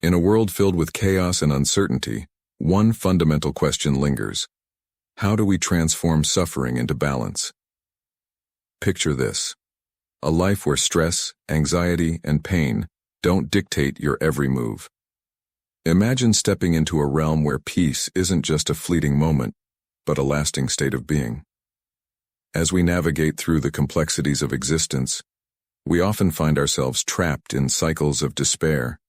In a world filled with chaos and uncertainty, one fundamental question lingers. How do we transform suffering into balance? Picture this: a life where stress, anxiety, and pain don't dictate your every move. Imagine stepping into a realm where peace isn't just a fleeting moment, but a lasting state of being. As we navigate through the complexities of existence, we often find ourselves trapped in cycles of despair.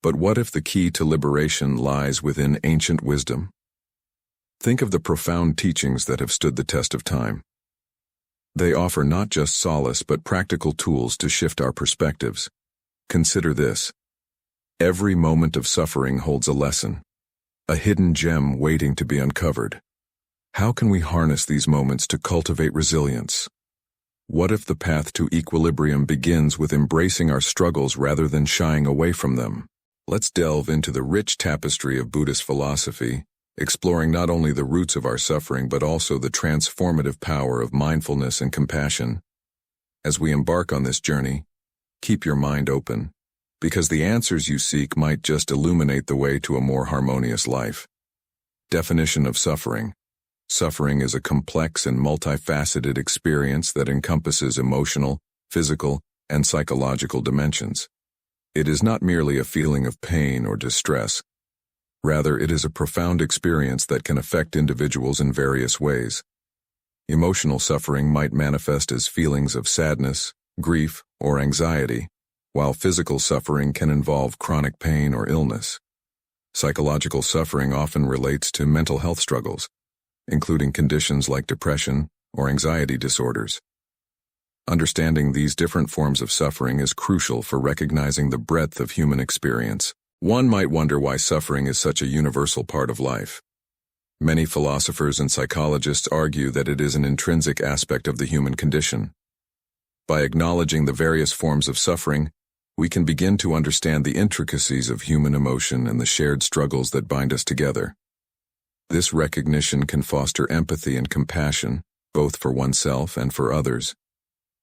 But what if the key to liberation lies within ancient wisdom? Think of the profound teachings that have stood the test of time. They offer not just solace but practical tools to shift our perspectives. Consider this: every moment of suffering holds a lesson, a hidden gem waiting to be uncovered. How can we harness these moments to cultivate resilience? What if the path to equilibrium begins with embracing our struggles rather than shying away from them? Let's delve into the rich tapestry of Buddhist philosophy, exploring not only the roots of our suffering but also the transformative power of mindfulness and compassion. As we embark on this journey, keep your mind open, because the answers you seek might just illuminate the way to a more harmonious life. Definition of suffering. Suffering is a complex and multifaceted experience that encompasses emotional, physical, and psychological dimensions. It is not merely a feeling of pain or distress. Rather, it is a profound experience that can affect individuals in various ways. Emotional suffering might manifest as feelings of sadness, grief, or anxiety, while physical suffering can involve chronic pain or illness. Psychological suffering often relates to mental health struggles, including conditions like depression or anxiety disorders. Understanding these different forms of suffering is crucial for recognizing the breadth of human experience. One might wonder why suffering is such a universal part of life. Many philosophers and psychologists argue that it is an intrinsic aspect of the human condition. By acknowledging the various forms of suffering, we can begin to understand the intricacies of human emotion and the shared struggles that bind us together. This recognition can foster empathy and compassion, both for oneself and for others.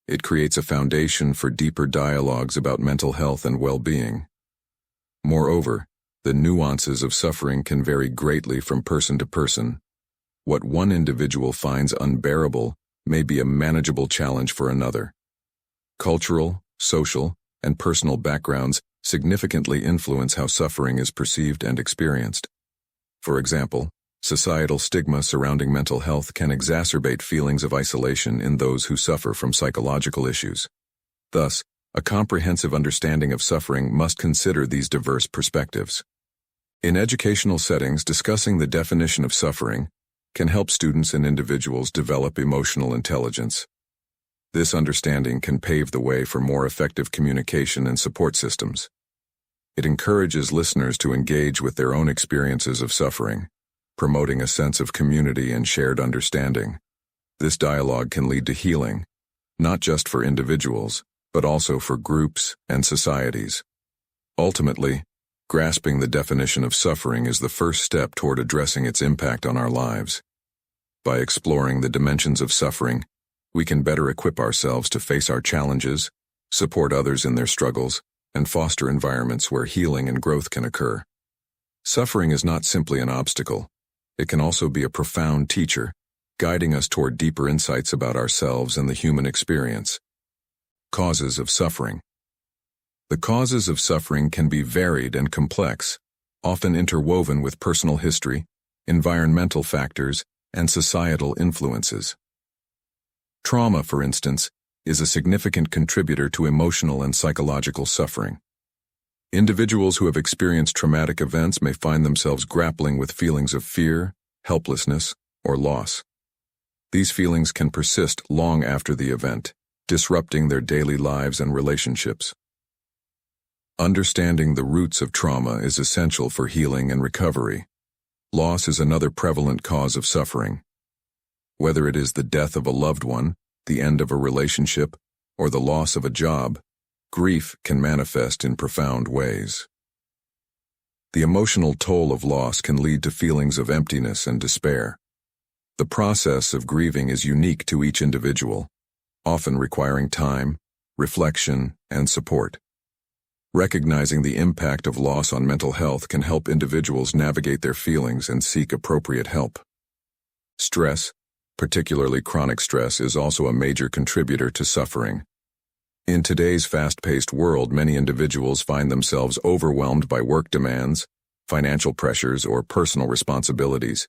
It creates a foundation for deeper dialogues about mental health and well-being. Moreover, the nuances of suffering can vary greatly from person to person. What one individual finds unbearable may be a manageable challenge for another. Cultural, social, and personal backgrounds significantly influence how suffering is perceived and experienced. For example, societal stigma surrounding mental health can exacerbate feelings of isolation in those who suffer from psychological issues. Thus, a comprehensive understanding of suffering must consider these diverse perspectives. In educational settings, discussing the definition of suffering can help students and individuals develop emotional intelligence. This understanding can pave the way for more effective communication and support systems. It encourages listeners to engage with their own experiences of suffering, promoting a sense of community and shared understanding. This dialogue can lead to healing, not just for individuals, but also for groups and societies. Ultimately, grasping the definition of suffering is the first step toward addressing its impact on our lives. By exploring the dimensions of suffering, we can better equip ourselves to face our challenges, support others in their struggles, and foster environments where healing and growth can occur. Suffering is not simply an obstacle. It can also be a profound teacher, guiding us toward deeper insights about ourselves and the human experience. Causes of suffering. The causes of suffering can be varied and complex, often interwoven with personal history, environmental factors, and societal influences. Trauma, for instance, is a significant contributor to emotional and psychological suffering. Individuals who have experienced traumatic events may find themselves grappling with feelings of fear, helplessness, or loss. These feelings can persist long after the event, disrupting their daily lives and relationships. Understanding the roots of trauma is essential for healing and recovery. Loss is another prevalent cause of suffering. Whether it is the death of a loved one, the end of a relationship, or the loss of a job, grief can manifest in profound ways. The emotional toll of loss can lead to feelings of emptiness and despair. The process of grieving is unique to each individual, often requiring time, reflection, and support. Recognizing the impact of loss on mental health can help individuals navigate their feelings and seek appropriate help. Stress, particularly chronic stress, is also a major contributor to suffering. In today's fast-paced world, many individuals find themselves overwhelmed by work demands, financial pressures, or personal responsibilities.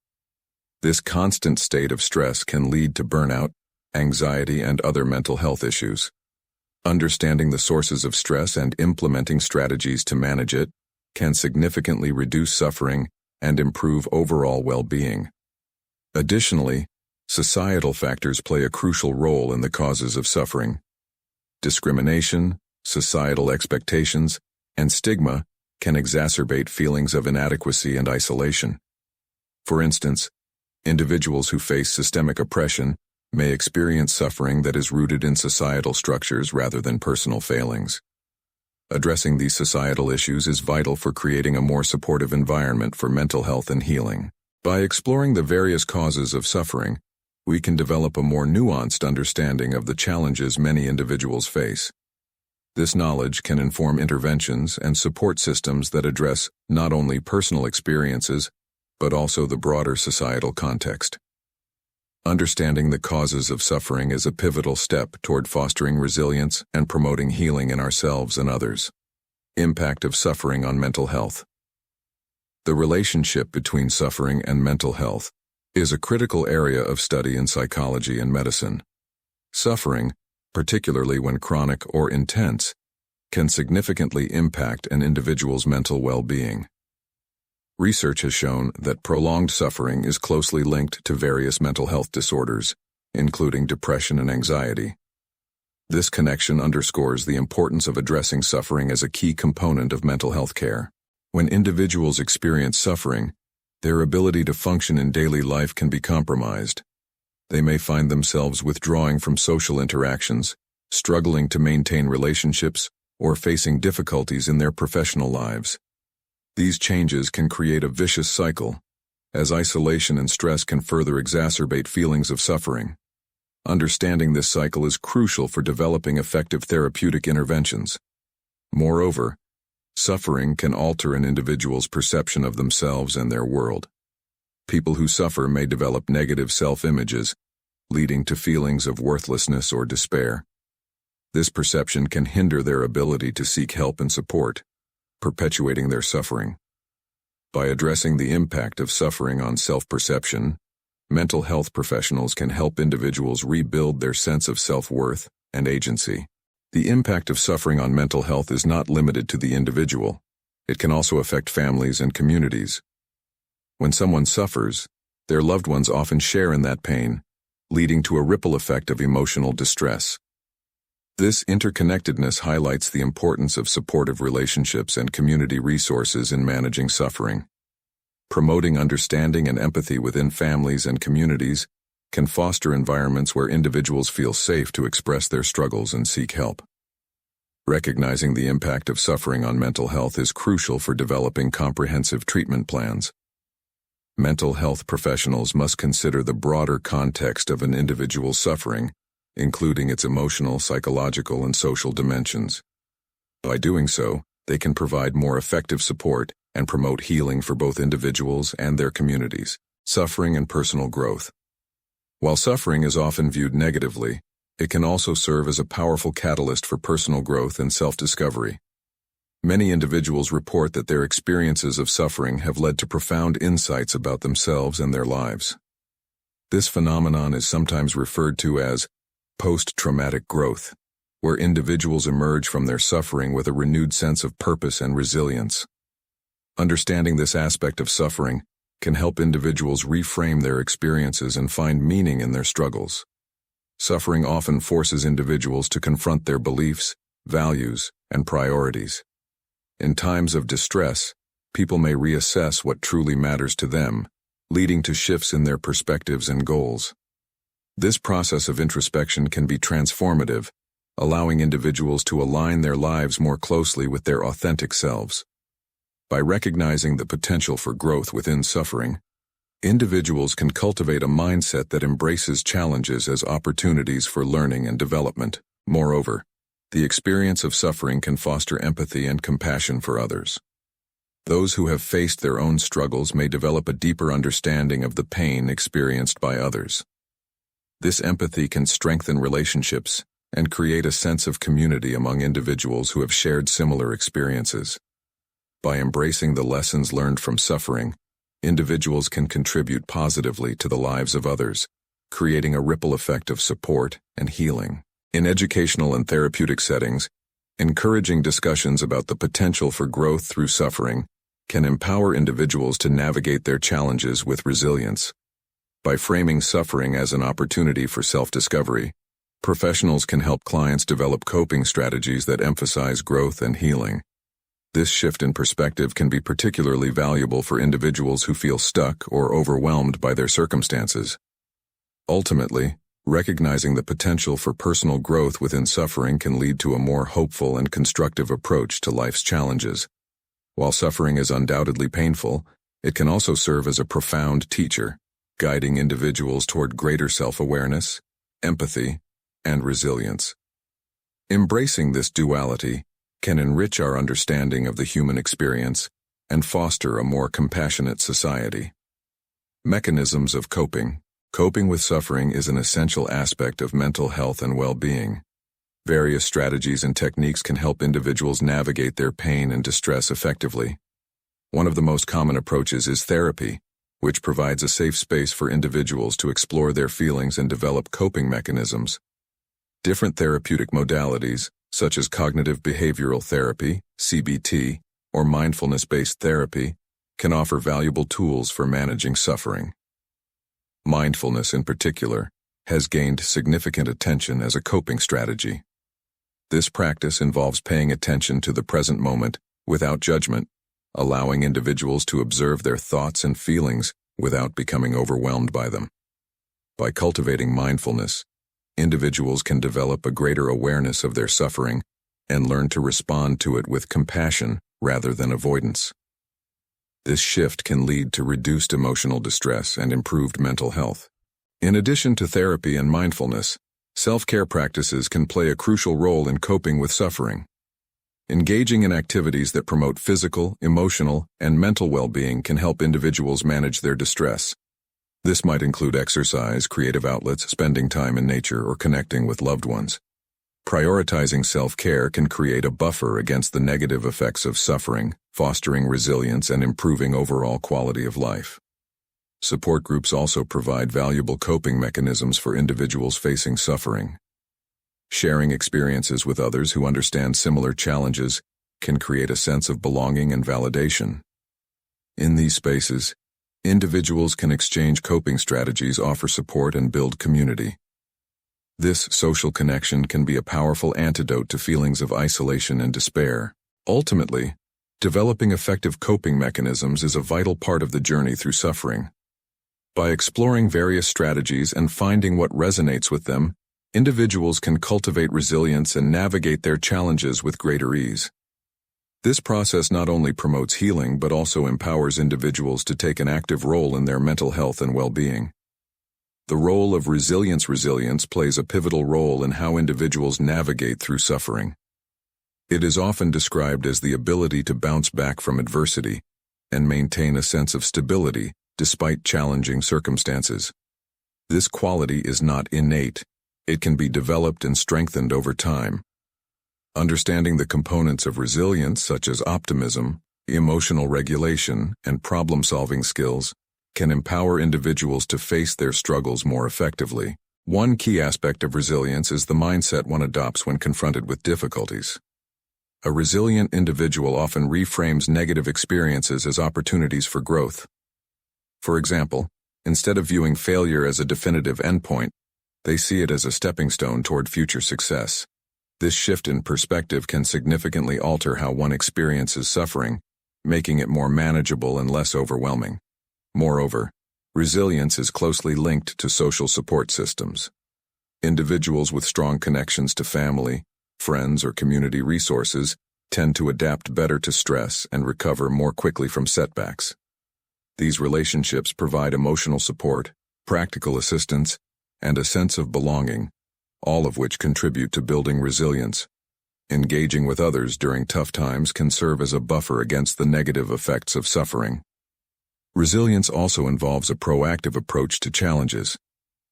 This constant state of stress can lead to burnout, anxiety, and other mental health issues. Understanding the sources of stress and implementing strategies to manage it can significantly reduce suffering and improve overall well-being. Additionally, societal factors play a crucial role in the causes of suffering. Discrimination, societal expectations, and stigma can exacerbate feelings of inadequacy and isolation. For instance, individuals who face systemic oppression may experience suffering that is rooted in societal structures rather than personal failings. Addressing these societal issues is vital for creating a more supportive environment for mental health and healing. By exploring the various causes of suffering, we can develop a more nuanced understanding of the challenges many individuals face. This knowledge can inform interventions and support systems that address not only personal experiences, but also the broader societal context. Understanding the causes of suffering is a pivotal step toward fostering resilience and promoting healing in ourselves and others. Impact of suffering on mental health. The relationship between suffering and mental health is a critical area of study in psychology and medicine. Suffering, particularly when chronic or intense, can significantly impact an individual's mental well-being. Research has shown that prolonged suffering is closely linked to various mental health disorders, including depression and anxiety. This connection underscores the importance of addressing suffering as a key component of mental health care. When individuals experience suffering, their ability to function in daily life can be compromised. They may find themselves withdrawing from social interactions, struggling to maintain relationships, or facing difficulties in their professional lives. These changes can create a vicious cycle, as isolation and stress can further exacerbate feelings of suffering. Understanding this cycle is crucial for developing effective therapeutic interventions. Moreover, suffering can alter an individual's perception of themselves and their world. People who suffer may develop negative self-images, leading to feelings of worthlessness or despair. This perception can hinder their ability to seek help and support, perpetuating their suffering. By addressing the impact of suffering on self-perception, mental health professionals can help individuals rebuild their sense of self-worth and agency. The impact of suffering on mental health is not limited to the individual. It can also affect families and communities. When someone suffers, their loved ones often share in that pain, leading to a ripple effect of emotional distress. This interconnectedness highlights the importance of supportive relationships and community resources in managing suffering. Promoting understanding and empathy within families and communities can foster environments where individuals feel safe to express their struggles and seek help. Recognizing the impact of suffering on mental health is crucial for developing comprehensive treatment plans. Mental health professionals must consider the broader context of an individual's suffering, including its emotional, psychological, and social dimensions. By doing so, they can provide more effective support and promote healing for both individuals and their communities. Suffering and personal growth. While suffering is often viewed negatively, it can also serve as a powerful catalyst for personal growth and self-discovery. Many individuals report that their experiences of suffering have led to profound insights about themselves and their lives. This phenomenon is sometimes referred to as post-traumatic growth, where individuals emerge from their suffering with a renewed sense of purpose and resilience. Understanding this aspect of suffering can help individuals reframe their experiences and find meaning in their struggles. Suffering often forces individuals to confront their beliefs, values, and priorities. In times of distress, people may reassess what truly matters to them, leading to shifts in their perspectives and goals. This process of introspection can be transformative, allowing individuals to align their lives more closely with their authentic selves. By recognizing the potential for growth within suffering, individuals can cultivate a mindset that embraces challenges as opportunities for learning and development. Moreover, The experience of suffering can foster empathy and compassion for others. Those who have faced their own struggles may develop a deeper understanding of the pain experienced by others. This empathy can strengthen relationships and create a sense of community among individuals who have shared similar experiences. By embracing the lessons learned from suffering, individuals can contribute positively to the lives of others, creating a ripple effect of support and healing. In educational and therapeutic settings, encouraging discussions about the potential for growth through suffering can empower individuals to navigate their challenges with resilience. By framing suffering as an opportunity for self-discovery, professionals can help clients develop coping strategies that emphasize growth and healing. This shift in perspective can be particularly valuable for individuals who feel stuck or overwhelmed by their circumstances. Ultimately, recognizing the potential for personal growth within suffering can lead to a more hopeful and constructive approach to life's challenges. While suffering is undoubtedly painful, it can also serve as a profound teacher, guiding individuals toward greater self-awareness, empathy, and resilience. Embracing this duality can enrich our understanding of the human experience and foster a more compassionate society. Mechanisms of coping. Coping with suffering is an essential aspect of mental health and well-being. Various strategies and techniques can help individuals navigate their pain and distress effectively. One of the most common approaches is therapy, which provides a safe space for individuals to explore their feelings and develop coping mechanisms. Different therapeutic modalities, such as cognitive behavioral therapy, CBT, or mindfulness-based therapy, can offer valuable tools for managing suffering. Mindfulness, in particular, has gained significant attention as a coping strategy. This practice involves paying attention to the present moment without judgment, allowing individuals to observe their thoughts and feelings without becoming overwhelmed by them. By cultivating mindfulness, individuals can develop a greater awareness of their suffering and learn to respond to it with compassion rather than avoidance. This shift can lead to reduced emotional distress and improved mental health. In addition to therapy and mindfulness, self-care practices can play a crucial role in coping with suffering. Engaging in activities that promote physical, emotional, and mental well-being can help individuals manage their distress. This might include exercise, creative outlets, spending time in nature, or connecting with loved ones. Prioritizing self-care can create a buffer against the negative effects of suffering, fostering resilience and improving overall quality of life. Support groups also provide valuable coping mechanisms for individuals facing suffering. Sharing experiences with others who understand similar challenges can create a sense of belonging and validation. In these spaces, individuals can exchange coping strategies, offer support, and build community. This social connection can be a powerful antidote to feelings of isolation and despair. Ultimately, developing effective coping mechanisms is a vital part of the journey through suffering. By exploring various strategies and finding what resonates with them, individuals can cultivate resilience and navigate their challenges with greater ease. This process not only promotes healing but also empowers individuals to take an active role in their mental health and well-being. The role of resilience plays a pivotal role in how individuals navigate through suffering. It is often described as the ability to bounce back from adversity and maintain a sense of stability despite challenging circumstances. This quality is not innate. It can be developed and strengthened over time. Understanding the components of resilience, such as optimism, emotional regulation, and problem-solving skills, can empower individuals to face their struggles more effectively. One key aspect of resilience is the mindset one adopts when confronted with difficulties. A resilient individual often reframes negative experiences as opportunities for growth. For example, instead of viewing failure as a definitive endpoint, they see it as a stepping stone toward future success. This shift in perspective can significantly alter how one experiences suffering, making it more manageable and less overwhelming. Moreover, resilience is closely linked to social support systems. Individuals with strong connections to family, friends, or community resources tend to adapt better to stress and recover more quickly from setbacks. These relationships provide emotional support, practical assistance, and a sense of belonging, all of which contribute to building resilience. Engaging with others during tough times can serve as a buffer against the negative effects of suffering. Resilience also involves a proactive approach to challenges.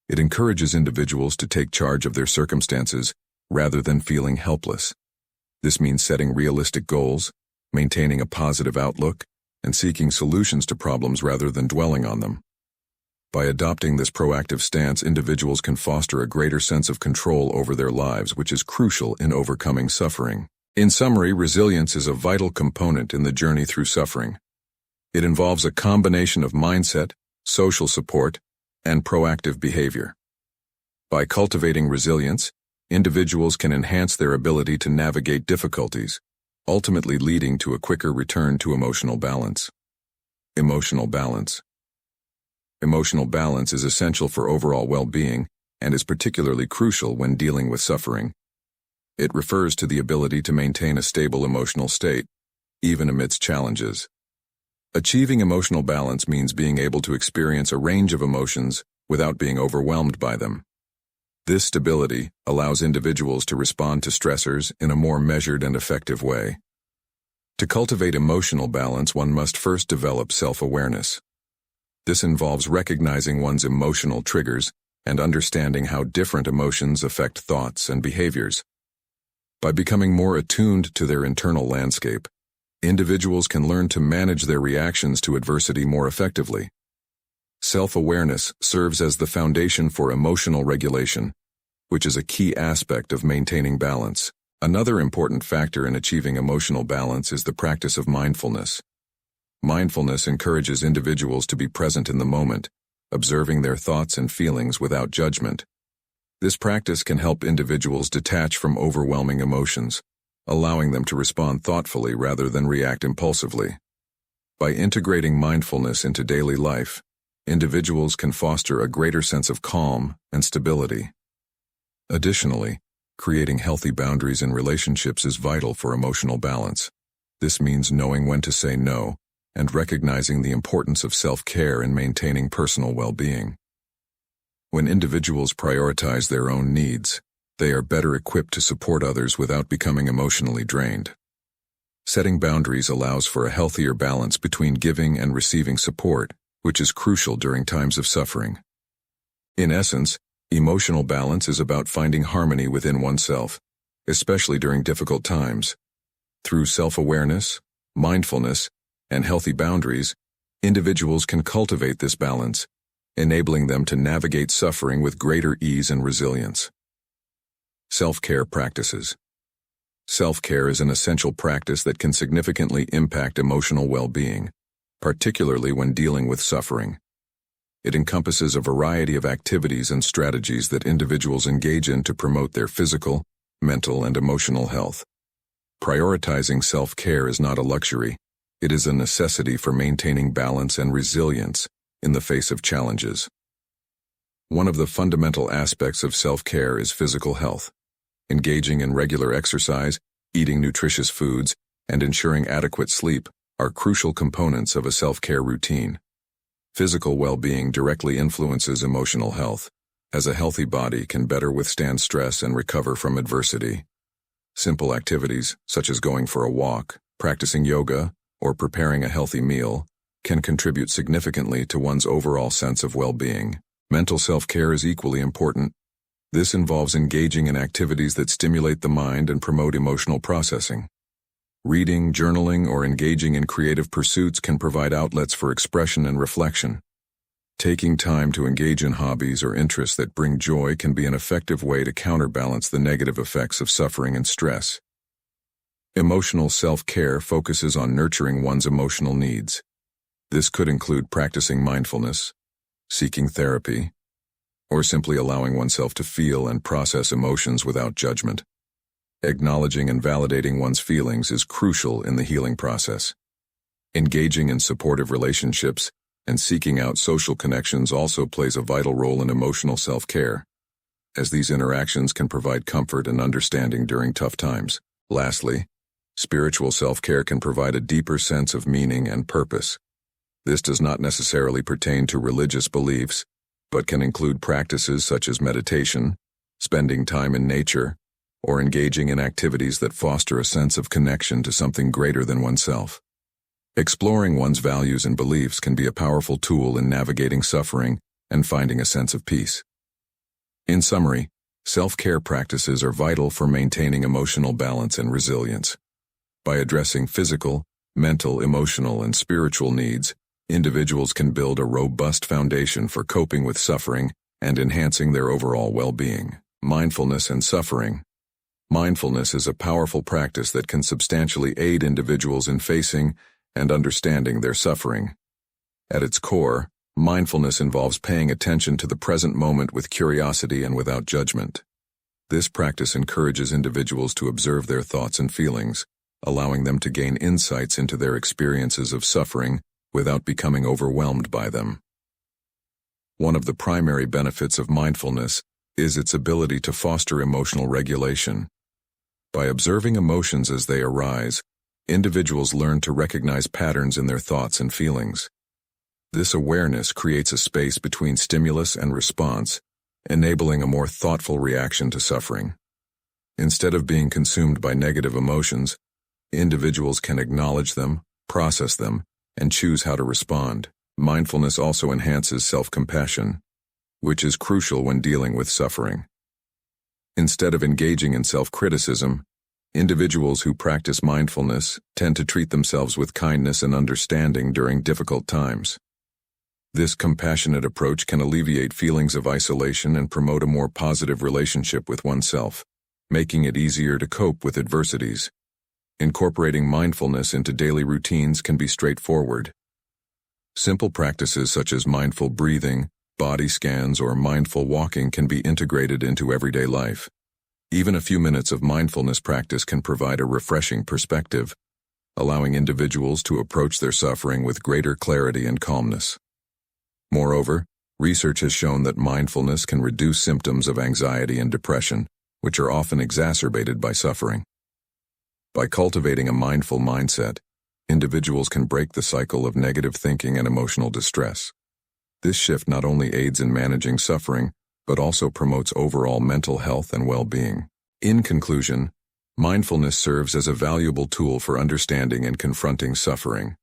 It encourages individuals to take charge of their circumstances rather than feeling helpless. This means setting realistic goals, maintaining a positive outlook, and seeking solutions to problems rather than dwelling on them. By adopting this proactive stance, individuals can foster a greater sense of control over their lives, which is crucial in overcoming suffering. In summary, resilience is a vital component in the journey through suffering. It involves a combination of mindset, social support, and proactive behavior. By cultivating resilience, individuals can enhance their ability to navigate difficulties, ultimately leading to a quicker return to emotional balance. Emotional balance. Emotional balance is essential for overall well-being and is particularly crucial when dealing with suffering. It refers to the ability to maintain a stable emotional state, even amidst challenges. Achieving emotional balance means being able to experience a range of emotions without being overwhelmed by them. This stability allows individuals to respond to stressors in a more measured and effective way. To cultivate emotional balance, one must first develop self-awareness. This involves recognizing one's emotional triggers and understanding how different emotions affect thoughts and behaviors. By becoming more attuned to their internal landscape, individuals can learn to manage their reactions to adversity more effectively. Self-awareness serves as the foundation for emotional regulation, which is a key aspect of maintaining balance. Another important factor in achieving emotional balance is the practice of mindfulness. Mindfulness encourages individuals to be present in the moment, observing their thoughts and feelings without judgment. This practice can help individuals detach from overwhelming emotions, allowing them to respond thoughtfully rather than react impulsively. By integrating mindfulness into daily life, individuals can foster a greater sense of calm and stability. Additionally, creating healthy boundaries in relationships is vital for emotional balance. This means knowing when to say no and recognizing the importance of self-care in maintaining personal well-being. When individuals prioritize their own needs, they are better equipped to support others without becoming emotionally drained. Setting boundaries allows for a healthier balance between giving and receiving support, which is crucial during times of suffering. In essence, emotional balance is about finding harmony within oneself, especially during difficult times. Through self-awareness, mindfulness, and healthy boundaries, individuals can cultivate this balance, enabling them to navigate suffering with greater ease and resilience. Self-care practices. Self-care is an essential practice that can significantly impact emotional well-being, particularly when dealing with suffering. It encompasses a variety of activities and strategies that individuals engage in to promote their physical, mental, and emotional health. Prioritizing self-care is not a luxury. It is a necessity for maintaining balance and resilience in the face of challenges. One of the fundamental aspects of self-care is physical health. Engaging in regular exercise, eating nutritious foods, and ensuring adequate sleep are crucial components of a self-care routine. Physical well-being directly influences emotional health, as a healthy body can better withstand stress and recover from adversity. Simple activities, such as going for a walk, practicing yoga, or preparing a healthy meal, can contribute significantly to one's overall sense of well-being. Mental self-care is equally important. This involves engaging in activities that stimulate the mind and promote emotional processing. Reading, journaling, or engaging in creative pursuits can provide outlets for expression and reflection. Taking time to engage in hobbies or interests that bring joy can be an effective way to counterbalance the negative effects of suffering and stress. Emotional self-care focuses on nurturing one's emotional needs. This could include practicing mindfulness, seeking therapy, or simply allowing oneself to feel and process emotions without judgment. Acknowledging and validating one's feelings is crucial in the healing process. Engaging in supportive relationships and seeking out social connections also plays a vital role in emotional self-care, as these interactions can provide comfort and understanding during tough times. Lastly, spiritual self-care can provide a deeper sense of meaning and purpose. This does not necessarily pertain to religious beliefs, but can include practices such as meditation, spending time in nature, or engaging in activities that foster a sense of connection to something greater than oneself. Exploring one's values and beliefs can be a powerful tool in navigating suffering and finding a sense of peace. In summary, self-care practices are vital for maintaining emotional balance and resilience. By addressing physical, mental, emotional, and spiritual needs, individuals can build a robust foundation for coping with suffering and enhancing their overall well-being. Mindfulness and suffering. Mindfulness is a powerful practice that can substantially aid individuals in facing and understanding their suffering. At its core, mindfulness involves paying attention to the present moment with curiosity and without judgment. This practice encourages individuals to observe their thoughts and feelings, allowing them to gain insights into their experiences of suffering without becoming overwhelmed by them. One of the primary benefits of mindfulness is its ability to foster emotional regulation. By observing emotions as they arise, individuals learn to recognize patterns in their thoughts and feelings. This awareness creates a space between stimulus and response, enabling a more thoughtful reaction to suffering. Instead of being consumed by negative emotions, individuals can acknowledge them, process them, and choose how to respond. Mindfulness also enhances self-compassion, which is crucial when dealing with suffering. Instead of engaging in self-criticism, individuals who practice mindfulness tend to treat themselves with kindness and understanding during difficult times. This compassionate approach can alleviate feelings of isolation and promote a more positive relationship with oneself, making it easier to cope with adversities. Incorporating mindfulness into daily routines can be straightforward. Simple practices such as mindful breathing, body scans, or mindful walking can be integrated into everyday life. Even a few minutes of mindfulness practice can provide a refreshing perspective, allowing individuals to approach their suffering with greater clarity and calmness. Moreover, research has shown that mindfulness can reduce symptoms of anxiety and depression, which are often exacerbated by suffering. By cultivating a mindful mindset, individuals can break the cycle of negative thinking and emotional distress. This shift not only aids in managing suffering, but also promotes overall mental health and well-being. In conclusion, mindfulness serves as a valuable tool for understanding and confronting suffering.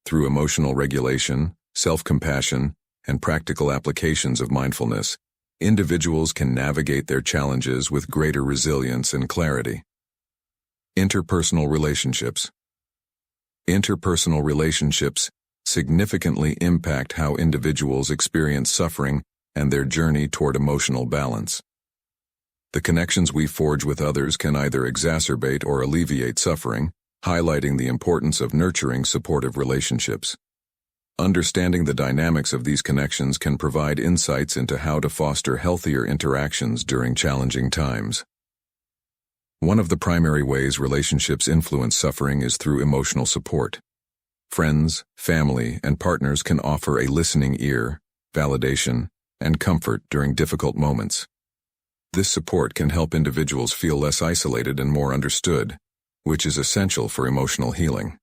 Through emotional regulation, self-compassion, and practical applications of mindfulness, individuals can navigate their challenges with greater resilience and clarity. Interpersonal relationships. Interpersonal relationships significantly impact how individuals experience suffering and their journey toward emotional balance. The connections we forge with others can either exacerbate or alleviate suffering, highlighting the importance of nurturing supportive relationships. Understanding the dynamics of these connections can provide insights into how to foster healthier interactions during challenging times. One of the primary ways relationships influence suffering is through emotional support. Friends, family, and partners can offer a listening ear, validation, and comfort during difficult moments. This support can help individuals feel less isolated and more understood, which is essential for emotional healing.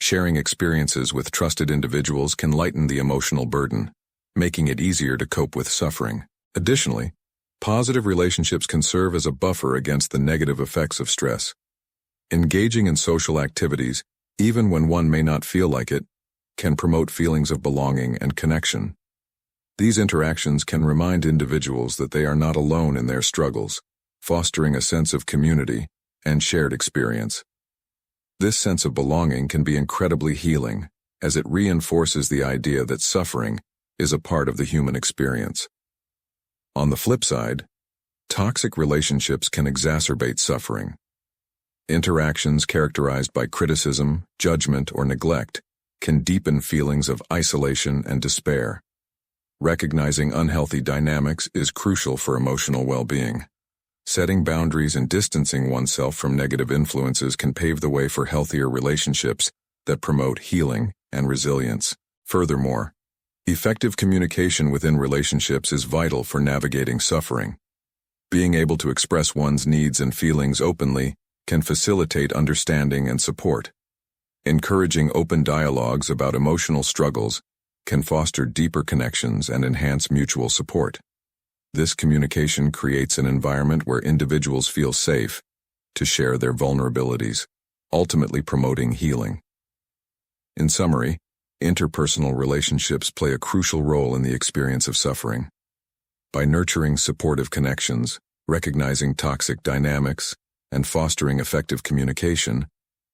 Sharing experiences with trusted individuals can lighten the emotional burden, making it easier to cope with suffering. Additionally, positive relationships can serve as a buffer against the negative effects of stress. Engaging in social activities, even when one may not feel like it, can promote feelings of belonging and connection. These interactions can remind individuals that they are not alone in their struggles, fostering a sense of community and shared experience. This sense of belonging can be incredibly healing, as it reinforces the idea that suffering is a part of the human experience. On the flip side, toxic relationships can exacerbate suffering. Interactions characterized by criticism, judgment, or neglect can deepen feelings of isolation and despair. Recognizing unhealthy dynamics is crucial for emotional well-being. Setting boundaries and distancing oneself from negative influences can pave the way for healthier relationships that promote healing and resilience. Furthermore, effective communication within relationships is vital for navigating suffering. Being able to express one's needs and feelings openly can facilitate understanding and support. Encouraging open dialogues about emotional struggles can foster deeper connections and enhance mutual support. This communication creates an environment where individuals feel safe to share their vulnerabilities, ultimately promoting healing. In summary, interpersonal relationships play a crucial role in the experience of suffering. By nurturing supportive connections, recognizing toxic dynamics, and fostering effective communication,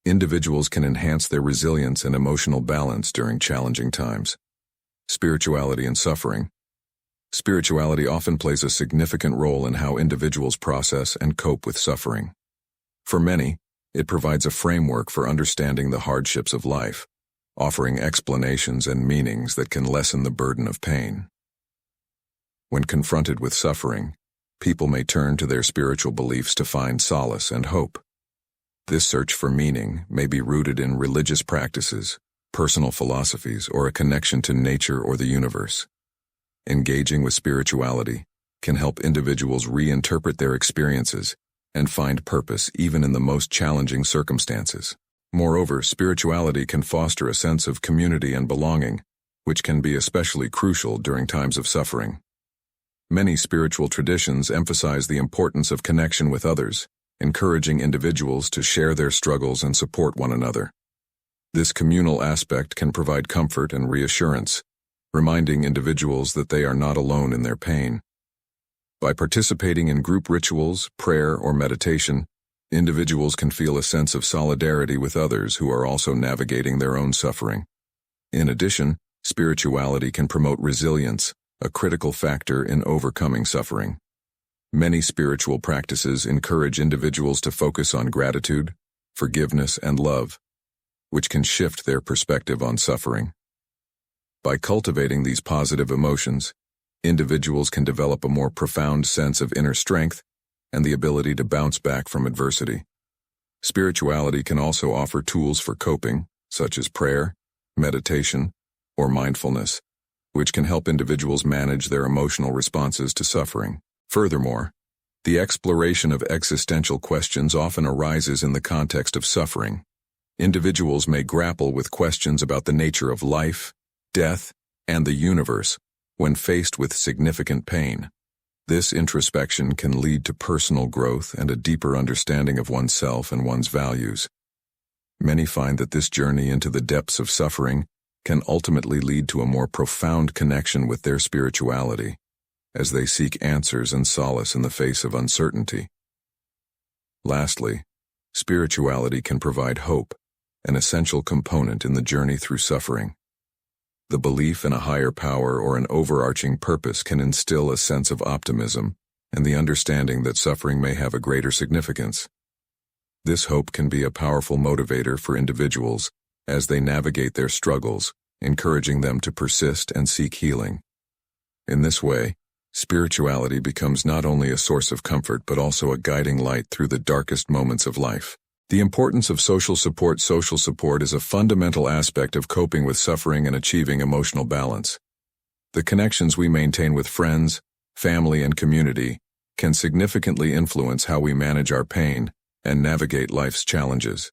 individuals can enhance their resilience and emotional balance during challenging times. Spirituality and suffering. Spirituality often plays a significant role in how individuals process and cope with suffering. For many, it provides a framework for understanding the hardships of life, offering explanations and meanings that can lessen the burden of pain. When confronted with suffering, people may turn to their spiritual beliefs to find solace and hope. This search for meaning may be rooted in religious practices, personal philosophies, or a connection to nature or the universe. Engaging with spirituality can help individuals reinterpret their experiences and find purpose even in the most challenging circumstances. Moreover, spirituality can foster a sense of community and belonging, which can be especially crucial during times of suffering. Many spiritual traditions emphasize the importance of connection with others, encouraging individuals to share their struggles and support one another. This communal aspect can provide comfort and reassurance, reminding individuals that they are not alone in their pain. By participating in group rituals, prayer, or meditation, individuals can feel a sense of solidarity with others who are also navigating their own suffering. In addition, spirituality can promote resilience, a critical factor in overcoming suffering. Many spiritual practices encourage individuals to focus on gratitude, forgiveness, and love, which can shift their perspective on suffering. By cultivating these positive emotions, individuals can develop a more profound sense of inner strength and the ability to bounce back from adversity. Spirituality can also offer tools for coping, such as prayer, meditation, or mindfulness, which can help individuals manage their emotional responses to suffering. Furthermore, the exploration of existential questions often arises in the context of suffering. Individuals may grapple with questions about the nature of life, death, and the universe when faced with significant pain. This introspection can lead to personal growth and a deeper understanding of oneself and one's values. Many find that this journey into the depths of suffering can ultimately lead to a more profound connection with their spirituality, as they seek answers and solace in the face of uncertainty. Lastly, spirituality can provide hope, an essential component in the journey through suffering. The belief in a higher power or an overarching purpose can instill a sense of optimism and the understanding that suffering may have a greater significance. This hope can be a powerful motivator for individuals as they navigate their struggles, encouraging them to persist and seek healing. In this way, spirituality becomes not only a source of comfort but also a guiding light through the darkest moments of life. The importance of social support. Social support is a fundamental aspect of coping with suffering and achieving emotional balance. The connections we maintain with friends, family, and community can significantly influence how we manage our pain and navigate life's challenges.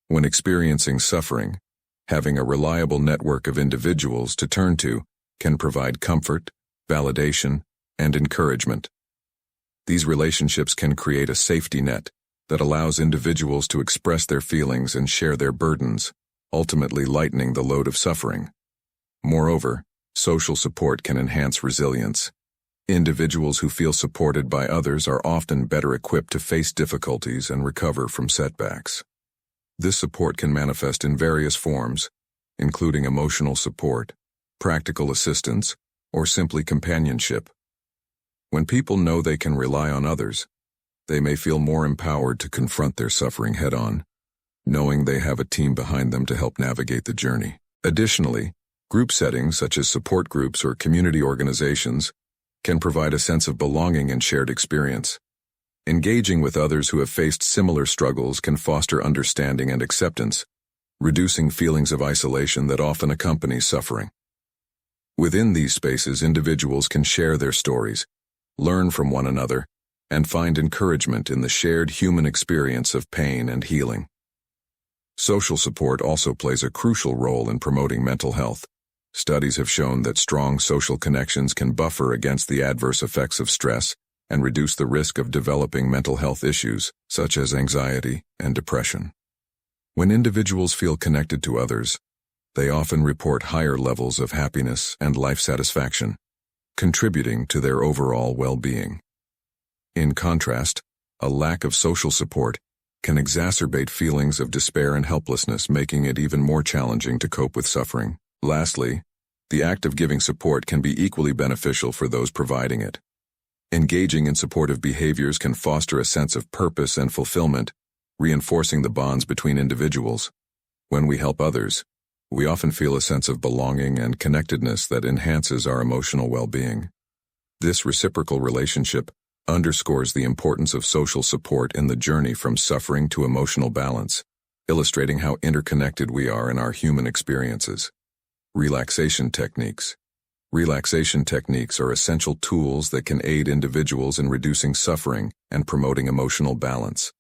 When experiencing suffering, having a reliable network of individuals to turn to can provide comfort, validation, and encouragement. These relationships can create a safety net that allows individuals to express their feelings and share their burdens, ultimately lightening the load of suffering. Moreover, social support can enhance resilience. Individuals who feel supported by others are often better equipped to face difficulties and recover from setbacks. This support can manifest in various forms, including emotional support, practical assistance, or simply companionship. When people know they can rely on others, they may feel more empowered to confront their suffering head-on, knowing they have a team behind them to help navigate the journey. Additionally, group settings such as support groups or community organizations can provide a sense of belonging and shared experience. Engaging with others who have faced similar struggles can foster understanding and acceptance, reducing feelings of isolation that often accompany suffering. Within these spaces, individuals can share their stories, learn from one another, and find encouragement in the shared human experience of pain and healing. Social support also plays a crucial role in promoting mental health. Studies have shown that strong social connections can buffer against the adverse effects of stress and reduce the risk of developing mental health issues, such as anxiety and depression. When individuals feel connected to others, they often report higher levels of happiness and life satisfaction, contributing to their overall well-being. In contrast, a lack of social support can exacerbate feelings of despair and helplessness, making it even more challenging to cope with suffering. Lastly, the act of giving support can be equally beneficial for those providing it. Engaging in supportive behaviors can foster a sense of purpose and fulfillment, reinforcing the bonds between individuals. When we help others, we often feel a sense of belonging and connectedness that enhances our emotional well-being. This reciprocal relationship underscores the importance of social support in the journey from suffering to emotional balance, illustrating how interconnected we are in our human experiences. Relaxation techniques. Relaxation techniques are essential tools that can aid individuals in reducing suffering and promoting emotional balance.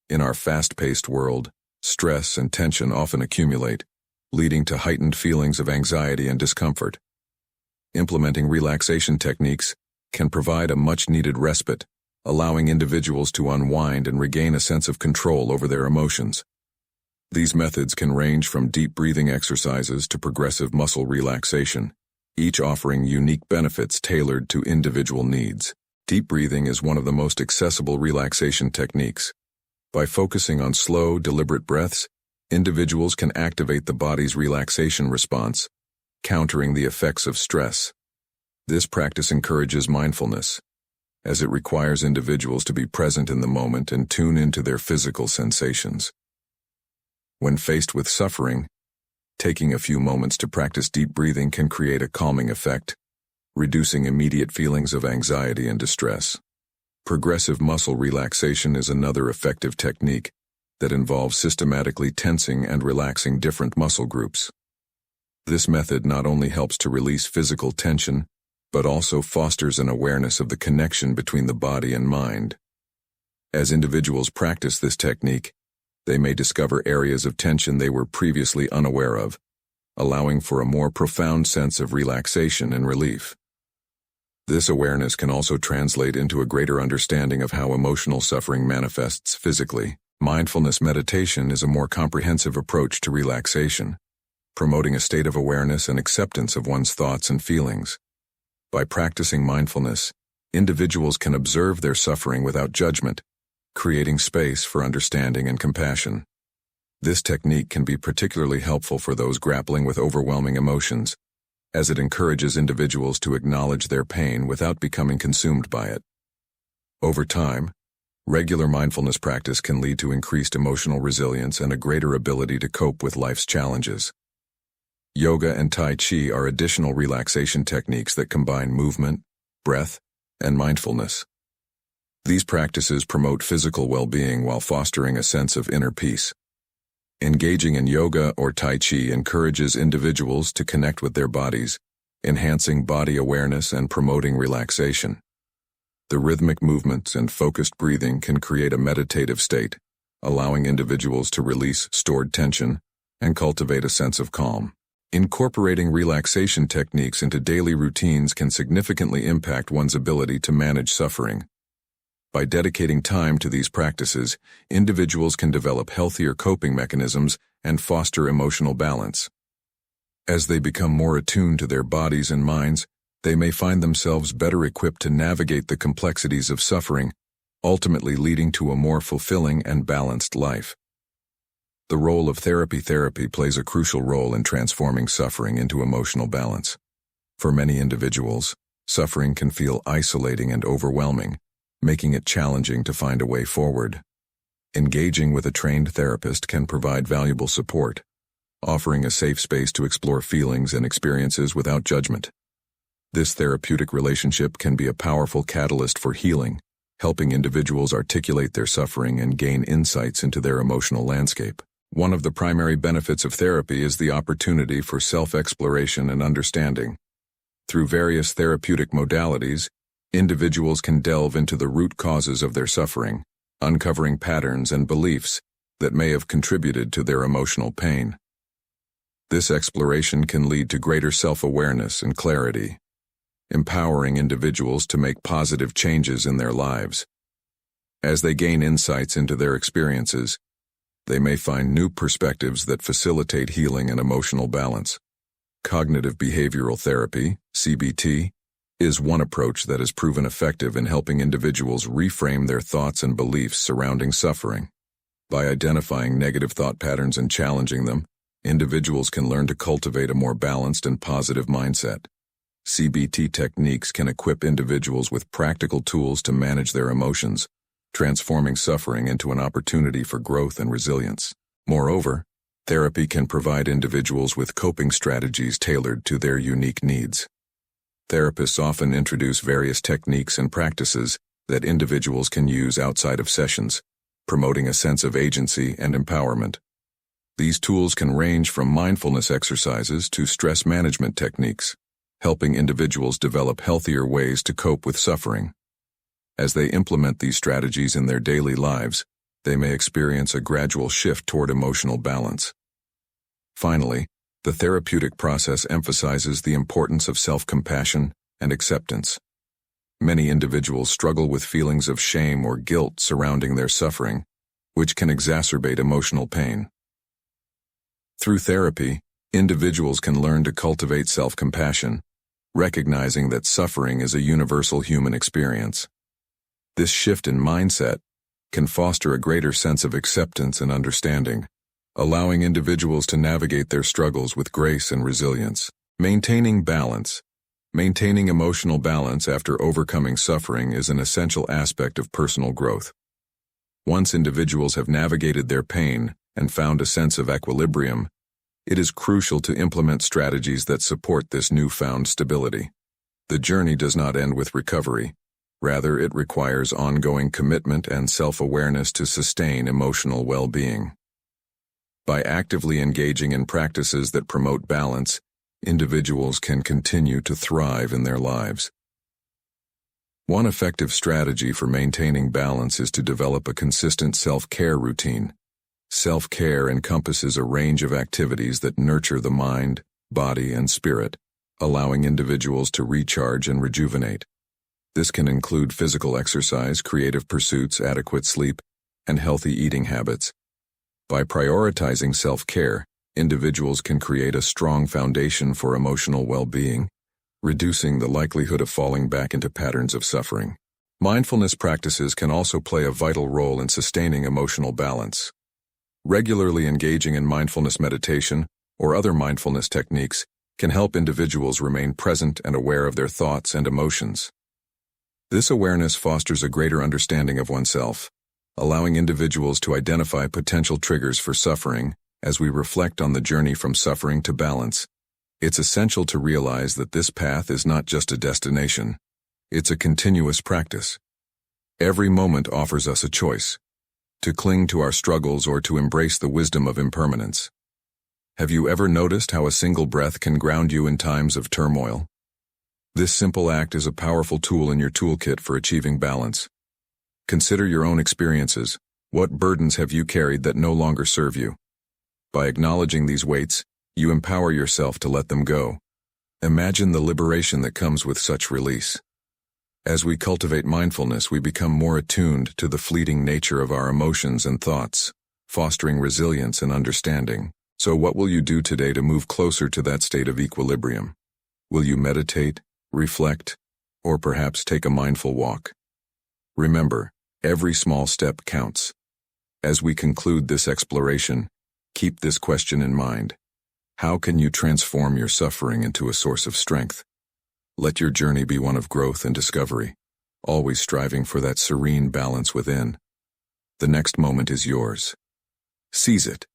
In our fast-paced world, stress and tension often accumulate, leading to heightened feelings of anxiety and discomfort. Implementing relaxation techniques can provide a much-needed respite, allowing individuals to unwind and regain a sense of control over their emotions. These methods can range from deep breathing exercises to progressive muscle relaxation, each offering unique benefits tailored to individual needs. Deep breathing is one of the most accessible relaxation techniques. By focusing on slow, deliberate breaths, individuals can activate the body's relaxation response, countering the effects of stress. This practice encourages mindfulness, as it requires individuals to be present in the moment and tune into their physical sensations. When faced with suffering, taking a few moments to practice deep breathing can create a calming effect, reducing immediate feelings of anxiety and distress. Progressive muscle relaxation is another effective technique that involves systematically tensing and relaxing different muscle groups. This method not only helps to release physical tension, but also fosters an awareness of the connection between the body and mind. As individuals practice this technique, they may discover areas of tension they were previously unaware of, allowing for a more profound sense of relaxation and relief. This awareness can also translate into a greater understanding of how emotional suffering manifests physically. Mindfulness meditation is a more comprehensive approach to relaxation, promoting a state of awareness and acceptance of one's thoughts and feelings. By practicing mindfulness, individuals can observe their suffering without judgment, creating space for understanding and compassion. This technique can be particularly helpful for those grappling with overwhelming emotions, as it encourages individuals to acknowledge their pain without becoming consumed by it. Over time, regular mindfulness practice can lead to increased emotional resilience and a greater ability to cope with life's challenges. Yoga and Tai Chi are additional relaxation techniques that combine movement, breath, and mindfulness. These practices promote physical well-being while fostering a sense of inner peace. Engaging in yoga or Tai Chi encourages individuals to connect with their bodies, enhancing body awareness and promoting relaxation. The rhythmic movements and focused breathing can create a meditative state, allowing individuals to release stored tension and cultivate a sense of calm. Incorporating relaxation techniques into daily routines can significantly impact one's ability to manage suffering. By dedicating time to these practices, individuals can develop healthier coping mechanisms and foster emotional balance. As they become more attuned to their bodies and minds, they may find themselves better equipped to navigate the complexities of suffering, ultimately leading to a more fulfilling and balanced life. The role of therapy plays a crucial role in transforming suffering into emotional balance. For many individuals, suffering can feel isolating and overwhelming, making it challenging to find a way forward. Engaging with a trained therapist can provide valuable support, offering a safe space to explore feelings and experiences without judgment. This therapeutic relationship can be a powerful catalyst for healing, helping individuals articulate their suffering and gain insights into their emotional landscape. One of the primary benefits of therapy is the opportunity for self-exploration and understanding. Through various therapeutic modalities, individuals can delve into the root causes of their suffering, uncovering patterns and beliefs that may have contributed to their emotional pain. This exploration can lead to greater self-awareness and clarity, empowering individuals to make positive changes in their lives. As they gain insights into their experiences, they may find new perspectives that facilitate healing and emotional balance. Cognitive behavioral therapy, CBT, is one approach that has proven effective in helping individuals reframe their thoughts and beliefs surrounding suffering. By identifying negative thought patterns and challenging them, individuals can learn to cultivate a more balanced and positive mindset. CBT techniques can equip individuals with practical tools to manage their emotions, transforming suffering into an opportunity for growth and resilience. Moreover, therapy can provide individuals with coping strategies tailored to their unique needs. Therapists often introduce various techniques and practices that individuals can use outside of sessions, promoting a sense of agency and empowerment. These tools can range from mindfulness exercises to stress management techniques, helping individuals develop healthier ways to cope with suffering. As they implement these strategies in their daily lives, they may experience a gradual shift toward emotional balance. Finally, the therapeutic process emphasizes the importance of self-compassion and acceptance. Many individuals struggle with feelings of shame or guilt surrounding their suffering, which can exacerbate emotional pain. Through therapy, individuals can learn to cultivate self-compassion, recognizing that suffering is a universal human experience. This shift in mindset can foster a greater sense of acceptance and understanding, allowing individuals to navigate their struggles with grace and resilience. Maintaining balance. Maintaining emotional balance after overcoming suffering is an essential aspect of personal growth. Once individuals have navigated their pain and found a sense of equilibrium, it is crucial to implement strategies that support this newfound stability. The journey does not end with recovery. Rather, it requires ongoing commitment and self-awareness to sustain emotional well-being. By actively engaging in practices that promote balance, individuals can continue to thrive in their lives. One effective strategy for maintaining balance is to develop a consistent self-care routine. Self-care encompasses a range of activities that nurture the mind, body, and spirit, allowing individuals to recharge and rejuvenate. This can include physical exercise, creative pursuits, adequate sleep, and healthy eating habits. By prioritizing self-care, individuals can create a strong foundation for emotional well-being, reducing the likelihood of falling back into patterns of suffering. Mindfulness practices can also play a vital role in sustaining emotional balance. Regularly engaging in mindfulness meditation or other mindfulness techniques can help individuals remain present and aware of their thoughts and emotions. This awareness fosters a greater understanding of oneself, allowing individuals to identify potential triggers for suffering. As we reflect on the journey from suffering to balance, it's essential to realize that this path is not just a destination, it's a continuous practice. Every moment offers us a choice: to cling to our struggles or to embrace the wisdom of impermanence. Have you ever noticed how a single breath can ground you in times of turmoil? This simple act is a powerful tool in your toolkit for achieving balance. Consider your own experiences. What burdens have you carried that no longer serve you? By acknowledging these weights, you empower yourself to let them go. Imagine the liberation that comes with such release. As we cultivate mindfulness, we become more attuned to the fleeting nature of our emotions and thoughts, fostering resilience and understanding. So what will you do today to move closer to that state of equilibrium? Will you meditate, reflect, or perhaps take a mindful walk? Remember, every small step counts. As we conclude this exploration, keep this question in mind. How can you transform your suffering into a source of strength? Let your journey be one of growth and discovery, always striving for that serene balance within. The next moment is yours. Seize it.